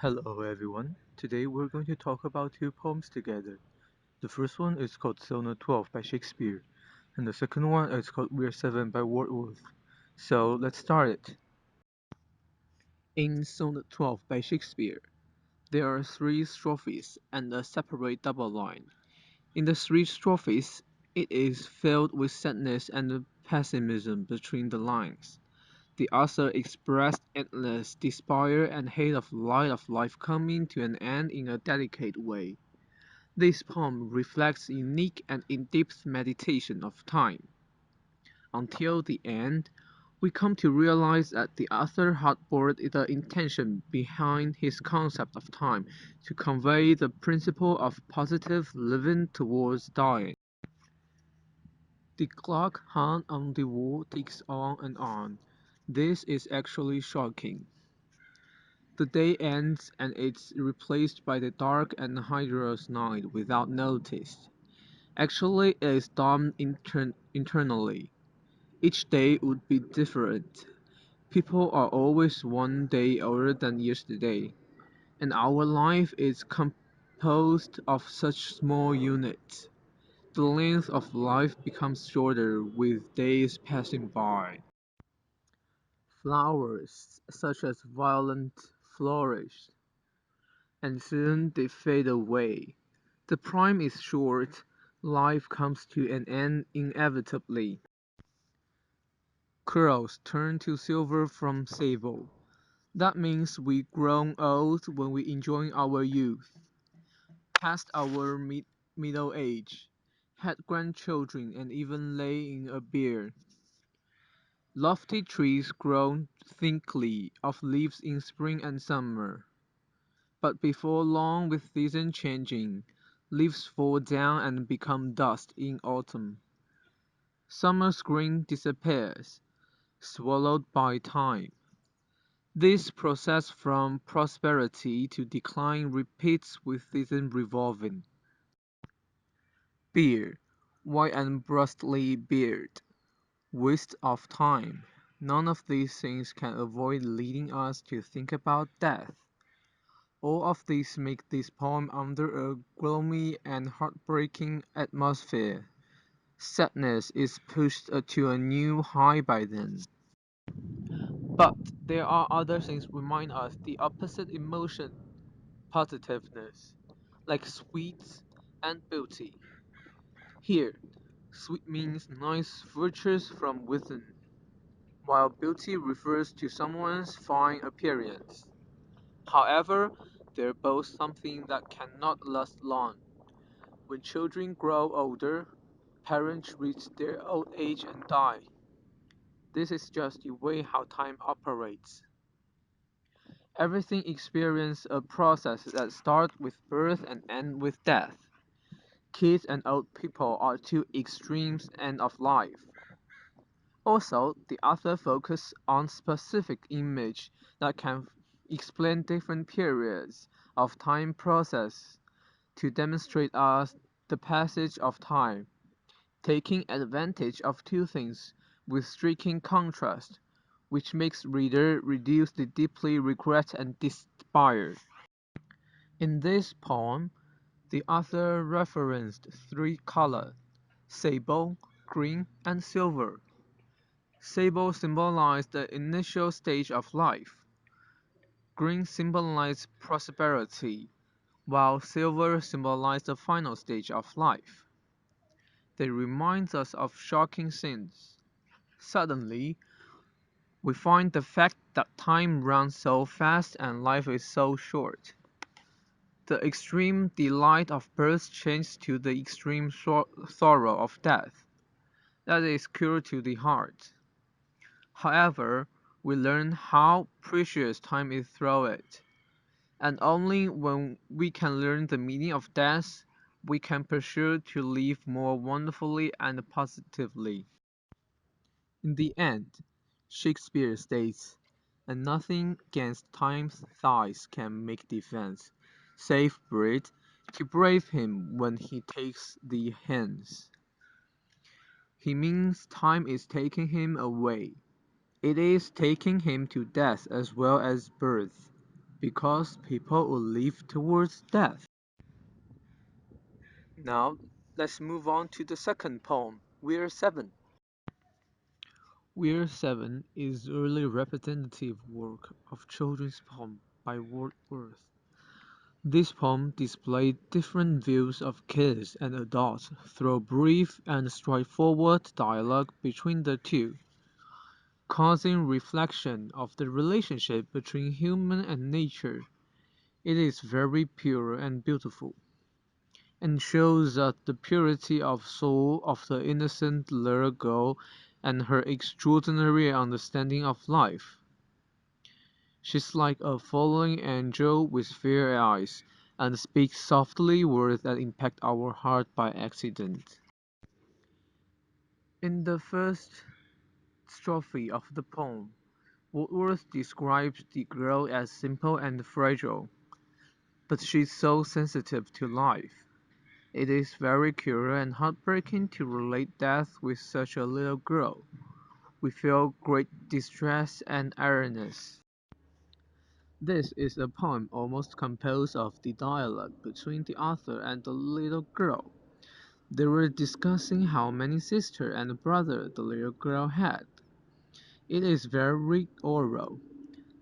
Hello everyone. Today we're going to talk about two poems together. The first one is called Sonnet 12 by Shakespeare, and the second one is called We're Seven by Wordsworth. So let's start it. In Sonnet 12 by Shakespeare, there are three strophes and a separate double line. In the three strophes, it is filled with sadness and pessimism between the lines. The author expressed endless despair and hate of life coming to an end in a delicate way. This poem reflects unique and in-depth meditation of time. Until the end, we come to realize that the author harbored the intention behind his concept of time to convey the principle of positive living towards dying. The clock hung on the wall ticks on and on. This is actually shocking. The day ends and it's replaced by the dark and hydrous night without notice. Actually, it is done internally. Each day would be different. People are always one day older than yesterday, and our life is composed of such small units. The length of life becomes shorter with days passing by. Flowers such as violet flourish, and soon they fade away. The prime is short, life comes to an end inevitably. Curls turn to silver from sable. That means we grown old when we enjoy our youth, past our middle age, had grandchildren and even lay in a beard. Lofty trees grow thickly of leaves in spring and summer, but before long with season changing, leaves fall down and become dust in autumn. Summer's green disappears, swallowed by time. This process from prosperity to decline repeats with season revolving. Beard, white and bristly beard, waste of time. None of these things can avoid leading us to think about death. All of these make this poem under a gloomy and heartbreaking atmosphere. Sadness is pushed to a new high by then. But there are other things remind us the opposite emotion, positiveness, like sweets and beauty. Here, sweet means nice virtues from within, while beauty refers to someone's fine appearance. However, they're both something that cannot last long. When children grow older, parents reach their old age and die. This is just the way how time operates. Everything experiences a process that starts with birth and ends with death. Kids and old people are two extremes end of life. Also, the author focuses on specific image that can explain different periods of time process to demonstrate us the passage of time, taking advantage of two things with striking contrast, which makes reader reduce the deeply regret and despair. In this poem, the author referenced three colors: sable, green, and silver. Sable symbolized the initial stage of life. Green symbolized prosperity, while silver symbolized the final stage of life. They remind us of shocking scenes. Suddenly, we find the fact that time runs so fast and life is so short. The extreme delight of birth changes to the extreme sorrow of death. That is cruel to the heart. However, we learn how precious time is through it, and only when we can learn the meaning of death, we can pursue to live more wonderfully and positively. In the end, Shakespeare states, and nothing against time's thighs can make defense, save breed, to brave him when he takes the hands. He means time is taking him away. It is taking him to death as well as birth. because people will live towards death. Now, let's move on to the second poem, We're Seven. We're Seven is early representative work of children's poem by Wordsworth. This poem displayed different views of kids and adults through brief and straightforward dialogue between the two, causing reflection of the relationship between human and nature. It is very pure and beautiful, and shows that the purity of soul of the innocent little girl and her extraordinary understanding of life. She's like a fallen angel with fair eyes, and speaks softly words that impact our heart by accident. In the first strophe of the poem, Wordsworth describes the girl as simple and fragile, but she's so sensitive to life. It is very cruel and heartbreaking to relate death with such a little girl. We feel great distress and earnestness. This is a poem almost composed of the dialogue between the author and the little girl. They were discussing how many sisters and brothers the little girl had. It is very oral.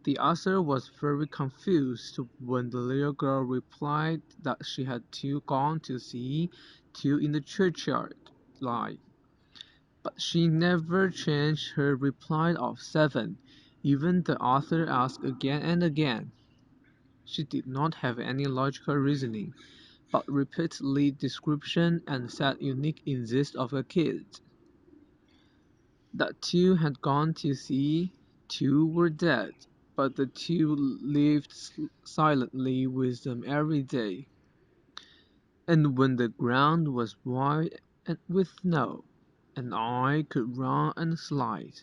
The author was very confused when the little girl replied that she had two gone to see two in the churchyard lie. But she never changed her reply of seven, even the author asked again and again. She did not have any logical reasoning, but repeatedly description and said unique insist of a kid. That two had gone to see, two were dead, but the two lived silently with them every day. And when the ground was white and with snow, and I could run and slide,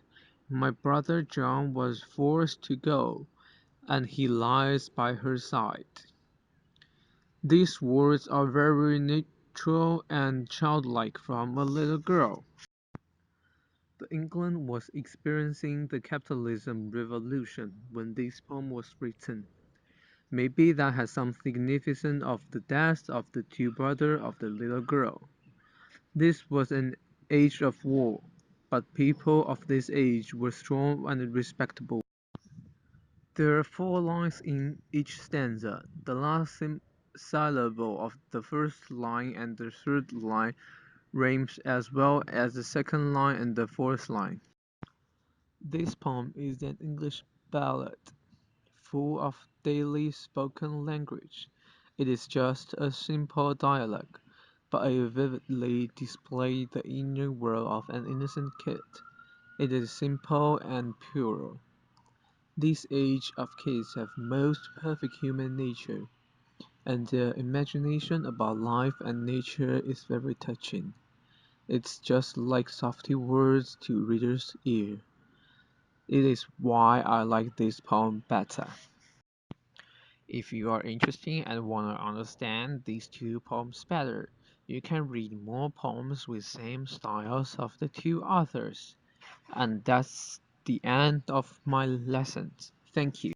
my brother John was forced to go, and he lies by her side. These words are very natural and childlike from a little girl. The England was experiencing the capitalism revolution when this poem was written. Maybe that has some significance of the death of the two brothers of the little girl. This was an age of war, but people of this age were strong and respectable. There are four lines in each stanza. The last syllable of the first line and the third line rhymes as well as the second line and the fourth line. This poem is an English ballad, full of daily spoken language. It is just a simple dialogue, but it vividly displays the inner world of an innocent kid. It is simple and pure. This age of kids have most perfect human nature, and their imagination about life and nature is very touching. It's just like softy words to reader's ear. It is why I like this poem better. If you are interested and want to understand these two poems better, you can read more poems with same styles of the two authors. And that's the end of my lessons. Thank you.